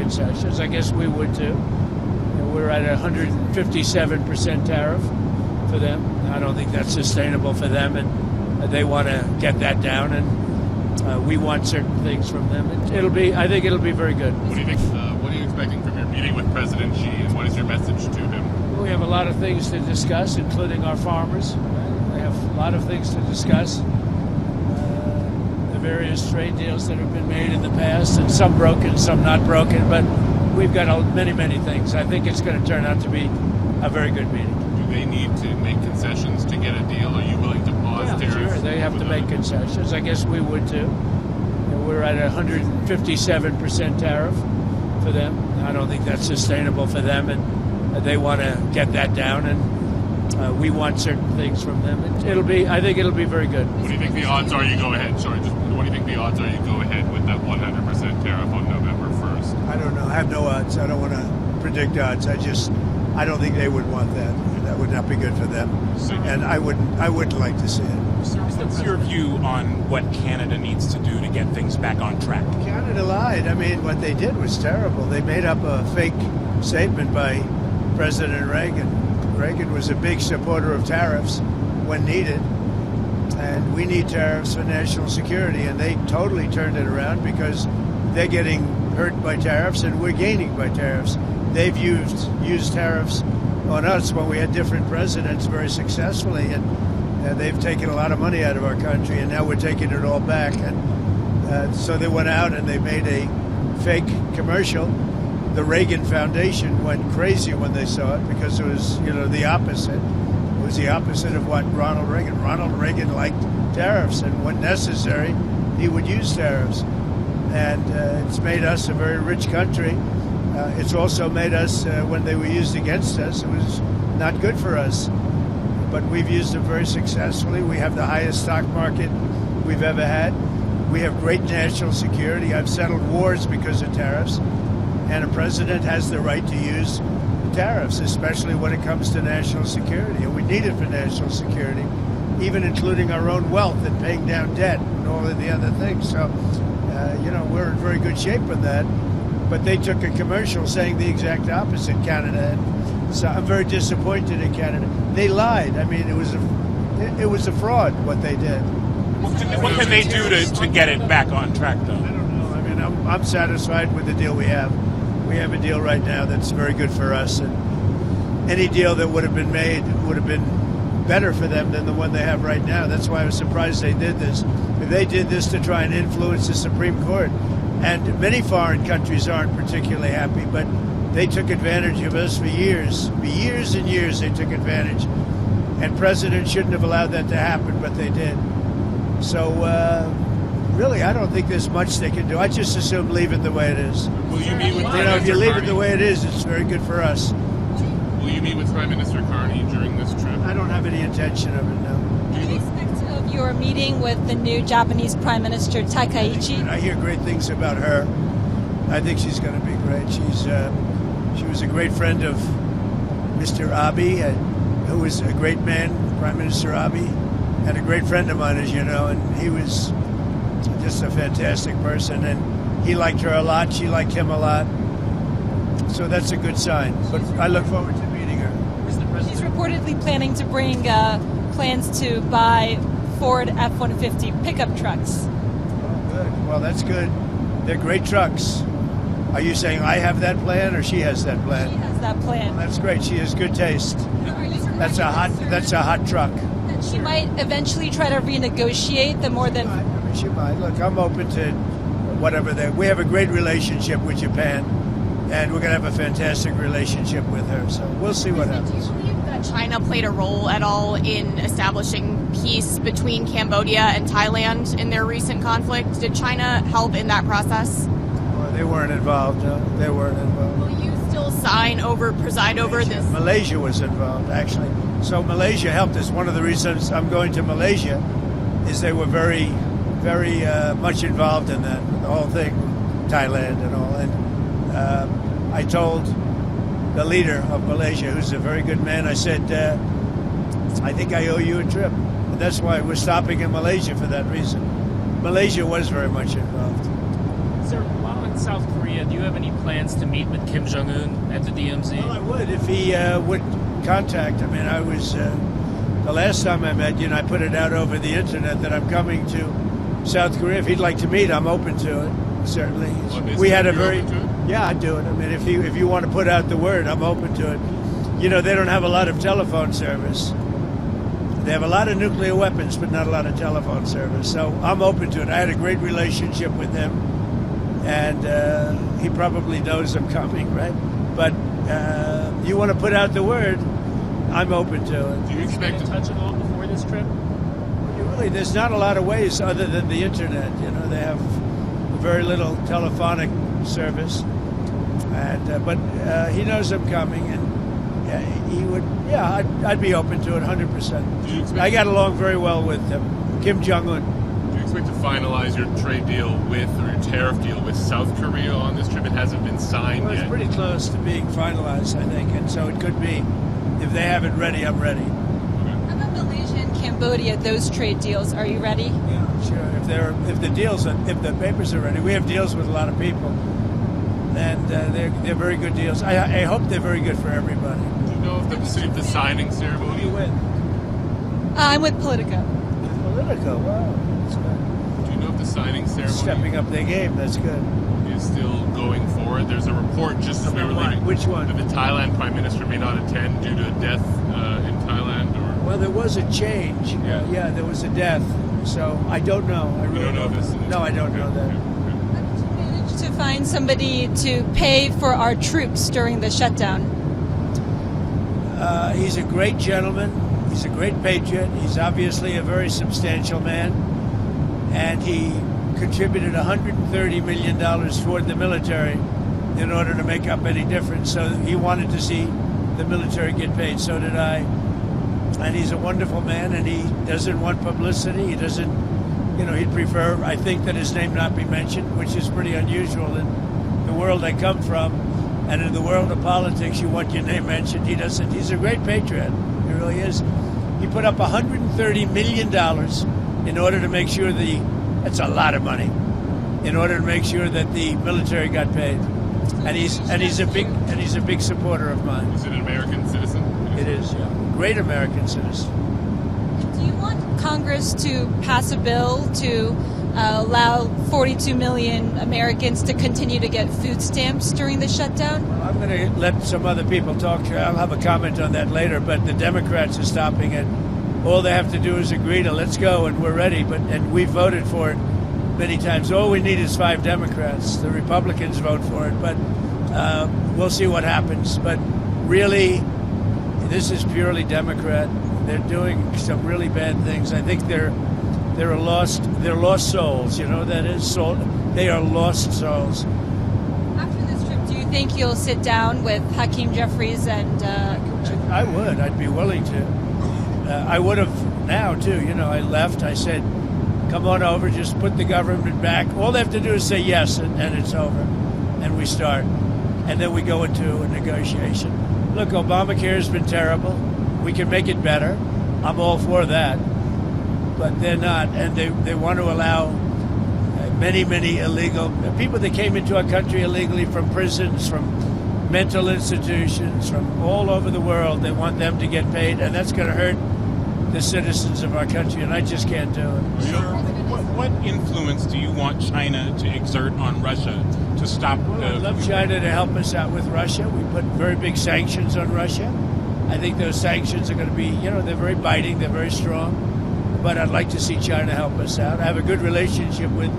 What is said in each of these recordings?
concessions. I guess we would too. We're at 157% tariff for them. I don't think that's sustainable for them, and they want to get that down, and we want certain things from them. I think it'll be very good. What do you think? What are you expecting from your meeting with President Xi, and what is your message to him? We have a lot of things to discuss, including our farmers. We have a lot of things to discuss. The various trade deals that have been made in the past, and some broken, some not broken, but we've got many, many things. I think it's going to turn out to be a very good meeting. Do they need to make concessions to get a deal? Are you willing to pause tariffs? Sure, they have to make concessions. I guess we would too. We're at 157% tariff for them. I don't think that's sustainable for them, and they want to get that down, and we want certain things from them. I think it'll be very good. What do you think the odds are you go ahead? Sorry, what do you think the odds are you go ahead with that 100% tariff on November 1st? I don't know. I have no odds. I don't want to predict odds. I don't think they would want that. That would not be good for them. And I wouldn't like to see it. What's your view on what Canada needs to do to get things back on track? Canada lied. I mean, what they did was terrible. They made up a fake statement by President Reagan. Reagan was a big supporter of tariffs when needed, and we need tariffs for national security, and they totally turned it around because they're getting hurt by tariffs and we're gaining by tariffs. They've used tariffs on us when we had different presidents very successfully, and they've taken a lot of money out of our country, and now we're taking it all back. And so they went out and they made a fake commercial. The Reagan Foundation went crazy when they saw it because it was, the opposite. It was the opposite of what Ronald Reagan liked tariffs, and when necessary, he would use tariffs. And it's made us a very rich country. It's also made us, when they were used against us, it was not good for us. But we've used them very successfully. We have the highest stock market we've ever had. We have great national security. I've settled wars because of tariffs. And a president has the right to use tariffs, especially when it comes to national security. And we need it for national security, even including our own wealth and paying down debt and all of the other things. So, we're in very good shape with that. But they took a commercial saying the exact opposite, Canada. And so I'm very disappointed in Canada. They lied. I mean, it was a fraud what they did. What can they do to get it back on track, though? I don't know. I mean, I'm satisfied with the deal we have. We have a deal right now that's very good for us, and any deal that would have been made would have been better for them than the one they have right now. That's why I was surprised they did this. They did this to try and influence the Supreme Court, and many foreign countries aren't particularly happy, but they took advantage of us for years. For years and years they took advantage, and presidents shouldn't have allowed that to happen, but they did. So, really, I don't think there's much they can do. I just assume leave it the way it is. Will you meet with if you leave it the way it is, it's very good for us. Will you meet with Prime Minister Carney during this trip? I don't have any intention of it, no. What do you expect of your meeting with the new Japanese Prime Minister, Takaichi? I hear great things about her. I think she's going to be great. She was a great friend of Mr. Abe, who was a great man, Prime Minister Abe, and a great friend of mine, as you know, and he was just a fantastic person, and he liked her a lot. She liked him a lot. So that's a good sign. But I look forward to meeting her. She's reportedly planning to bring plans to buy Ford F-150 pickup trucks. Oh, good. Well, that's good. They're great trucks. Are you saying I have that plan or she has that plan? She has that plan. Well, that's great. She has good taste. That's a hot truck. That she might eventually try to renegotiate the more than... She might. Look, I'm open to whatever we have a great relationship with Japan, and we're going to have a fantastic relationship with her. So we'll see what happens. Do you believe that China played a role at all in establishing peace between Cambodia and Thailand in their recent conflict? Did China help in that process? Well, they weren't involved. No, they weren't involved. Will you still preside over this? Malaysia was involved, actually. So Malaysia helped us. One of the reasons I'm going to Malaysia is they were very much involved in that, the whole thing, Thailand and all. And I told the leader of Malaysia, who's a very good man, I said, I think I owe you a trip. And that's why we're stopping in Malaysia for that reason. Malaysia was very much involved. Sir, while about South Korea, do you have any plans to meet with Kim Jong-un at the DMZ? Well, I would if he would contact. I mean, I was the last time I met you, and I put it out over the internet that I'm coming to South Korea. If he'd like to meet, I'm open to it. Certainly, we had a very I'd do it. I mean, if you want to put out the word, I'm open to it. You know, they don't have a lot of telephone service. They have a lot of nuclear weapons, but not a lot of telephone service. So I'm open to it. I had a great relationship with him, and he probably knows I'm coming, right? But you want to put out the word, I'm open to it. Do you expect to touch at all before this trip? Really, there's not a lot of ways other than the internet. You know, they have very little telephonic service, and but he knows I'm coming, and he would. Yeah, I'd be open to it 100%. I got along very well with him, Kim Jong-un. Do you expect to finalize your trade deal with, or your tariff deal with South Korea on this trip? It hasn't been signed yet. It's pretty close to being finalized, I think, and so it could be. If they have it ready, I'm ready. How about Malaysia and Cambodia? Those trade deals, are you ready? Yeah, sure. If the papers are ready, we have deals with a lot of people, and they're very good deals. I hope they're very good for everybody. Do you know if the signing ceremony? Who do you win? I'm with Politico. Politico, wow, that's good. Do you know if the signing ceremony stepping up their game? That's good. Is still going forward. There's a report just as we were leaving. Which one? That the Thailand Prime Minister may not attend due to a death in Thailand, or well, there was a change. Yeah, there was a death. So I don't know. I really don't know this. No, I don't know that. Did you manage to find somebody to pay for our troops during the shutdown? He's a great gentleman. He's a great patriot. He's obviously a very substantial man, and he contributed $130 million toward the military in order to make up any difference. So he wanted to see the military get paid. So did I. And he's a wonderful man, and he doesn't want publicity. He doesn't, he'd prefer, I think, that his name not be mentioned, which is pretty unusual in the world I come from. And in the world of politics, you want your name mentioned. He doesn't. He's a great patriot. He really is. He put up $130 million in order to make sure that's a lot of money, in order to make sure that the military got paid. And he's a big supporter of mine. Is it an American citizen? It is, yeah. Great American citizen. Do you want Congress to pass a bill to allow 42 million Americans to continue to get food stamps during the shutdown? Well, I'm going to let some other people talk. I'll have a comment on that later, but the Democrats are stopping it. All they have to do is agree to let's go, and we're ready. And we voted for it many times. All we need is 5 Democrats. The Republicans vote for it, but we'll see what happens. But really, this is purely Democrat. They're doing some really bad things. I think they're lost souls. You know that is they are lost souls. After this trip, do you think you'll sit down with Hakeem Jeffries and? I would. I'd be willing to. I would have now too. I left. I said, "Come on over. Just put the government back. All they have to do is say yes, and it's over, and we start, and then we go into a negotiation." Look, Obamacare has been terrible. We can make it better. I'm all for that. But they're not, and they want to allow many illegal people that came into our country illegally from prisons, from mental institutions, from all over the world. They want them to get paid, and that's going to hurt the citizens of our country, and I just can't do it. So what influence do you want China to exert on Russia to stop? I'd love China to help us out with Russia. We put very big sanctions on Russia. I think those sanctions are going to be, they're very biting, they're very strong. But I'd like to see China help us out. I have a good relationship with,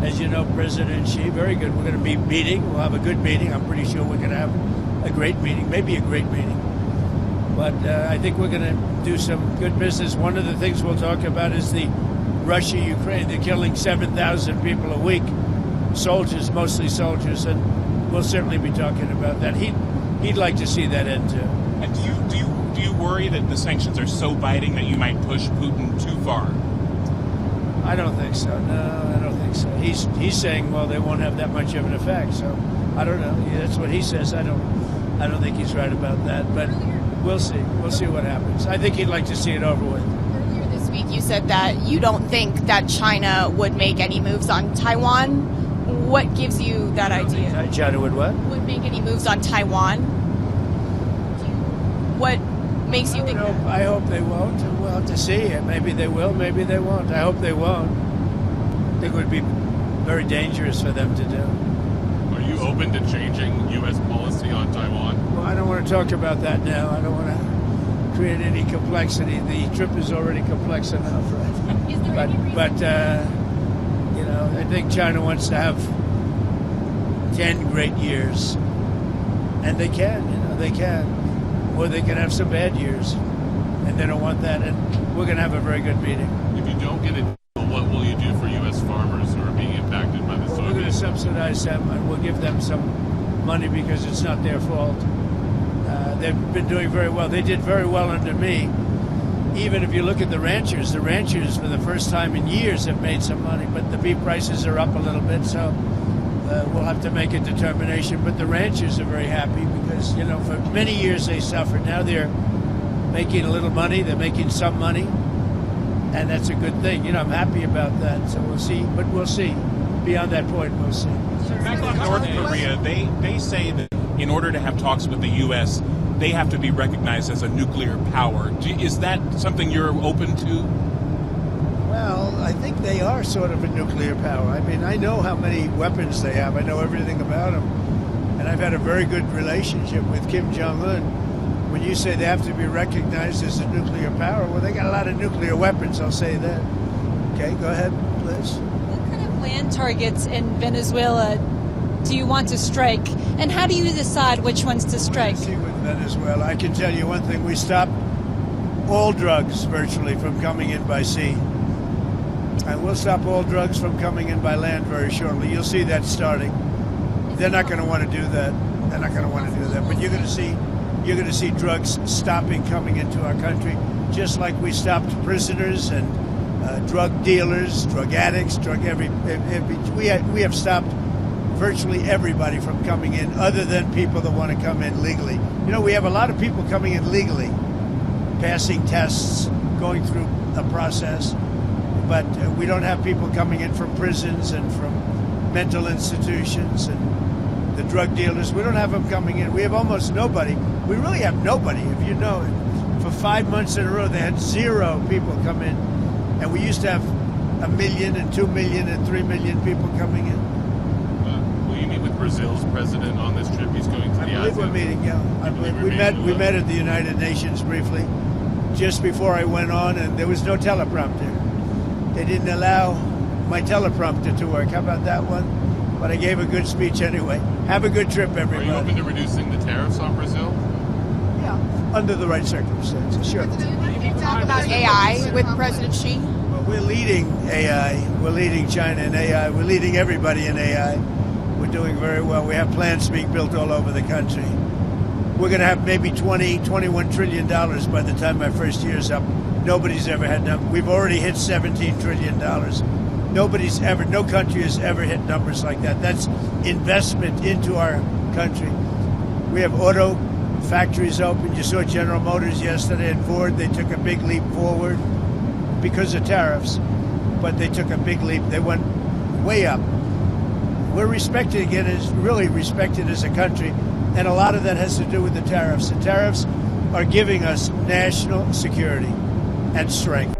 as you know, President Xi. Very good. We're going to be meeting. We'll have a good meeting. I'm pretty sure we're going to have a great meeting, maybe a great meeting. But I think we're going to do some good business. One of the things we'll talk about is the Russia-Ukraine. They're killing 7,000 people a week, soldiers, mostly soldiers, and we'll certainly be talking about that. He'd like to see that end too. And do you worry that the sanctions are so biting that you might push Putin too far? I don't think so. No, I don't think so. He's saying, well, they won't have that much of an effect. So I don't know. That's what he says. I don't think he's right about that. But we'll see. We'll see what happens. I think he'd like to see it over with. Earlier this week, you said that you don't think that China would make any moves on Taiwan. What gives you that idea? China would what? Would make any moves on Taiwan? What makes you think that? I hope they won't. We'll have to see. Maybe they will, maybe they won't. I hope they won't. I think it would be very dangerous for them to do. Are you open to changing U.S. policy on Taiwan? Well, I don't want to talk about that now. I don't want to create any complexity. The trip is already complex enough. Is there any reason? But you know, I think China wants to have 10 great years, and they can. You know, they can, or they can have some bad years, and they don't want that. And we're going to have a very good meeting. If you don't get a deal, what will you do for U.S. farmers who are being impacted by the We're going to soybean? subsidize them, and we'll give them some money because it's not their fault. They've been doing very well. They did very well under me. Even if you look at the ranchers for the first time in years have made some money, but the beef prices are up a little bit, so we'll have to make a determination. But the ranchers are very happy because, you know, for many years they suffered. Now they're making a little money. They're making some money, and that's a good thing. You know, I'm happy about that. So we'll see, but we'll see. Beyond that point, we'll see. Back on North Korea, they say that in order to have talks with the U.S., they have to be recognized as a nuclear power. Is that something you're open to? Well, I think they are sort of a nuclear power. I mean, I know how many weapons they have. I know everything about them. And I've had a very good relationship with Kim Jong-un. When you say they have to be recognized as a nuclear power, well, they got a lot of nuclear weapons, I'll say that. Okay, go ahead, Liz. What kind of land targets in Venezuela do you want to strike? And how do you decide which ones to strike? See with Venezuela, I can tell you one thing. We stopped all drugs virtually from coming in by sea. And we'll stop all drugs from coming in by land very shortly. You'll see that starting. They're not going to want to do that. They're not going to want to do that. But you're going to see drugs stopping coming into our country, just like we stopped prisoners and drug dealers, drug addicts, we have stopped virtually everybody from coming in, other than people that want to come in legally. You know, we have a lot of people coming in legally, passing tests, going through a process, but we don't have people coming in from prisons and from mental institutions and the drug dealers. We don't have them coming in. We have almost nobody. We really have nobody, if you know it. For 5 months in a row, they had 0 people come in. And we used to have 1 million and 2 million and 3 million people coming in. Will you meet with Brazil's president on this trip? He's going to the I believe we're ASEAN. meeting, yeah. I believe we're we met. meeting We with met at the United Nations briefly, just before I went on, and there was no teleprompter. They didn't allow my teleprompter to work. How about that one? But I gave a good speech anyway. Have a good trip, Are everybody. you open to reducing the tariffs on Brazil? Yeah, under the right circumstances, sure. Talk about AI with President Xi. Well, we're leading AI. We're leading China in AI. We're leading everybody in AI. We're doing very well. We have plants being built all over the country. We're going to have maybe $21 trillion by the time my first year's up. Nobody's ever had numbers. We've already hit $17 trillion. No country has ever hit numbers like that. That's investment into our country. We have auto factories open. You saw General Motors yesterday and Ford. They took a big leap forward because of tariffs, but they took a big leap. They went way up. We're respected again, really respected as a country, and a lot of that has to do with the tariffs. The tariffs are giving us national security and strength.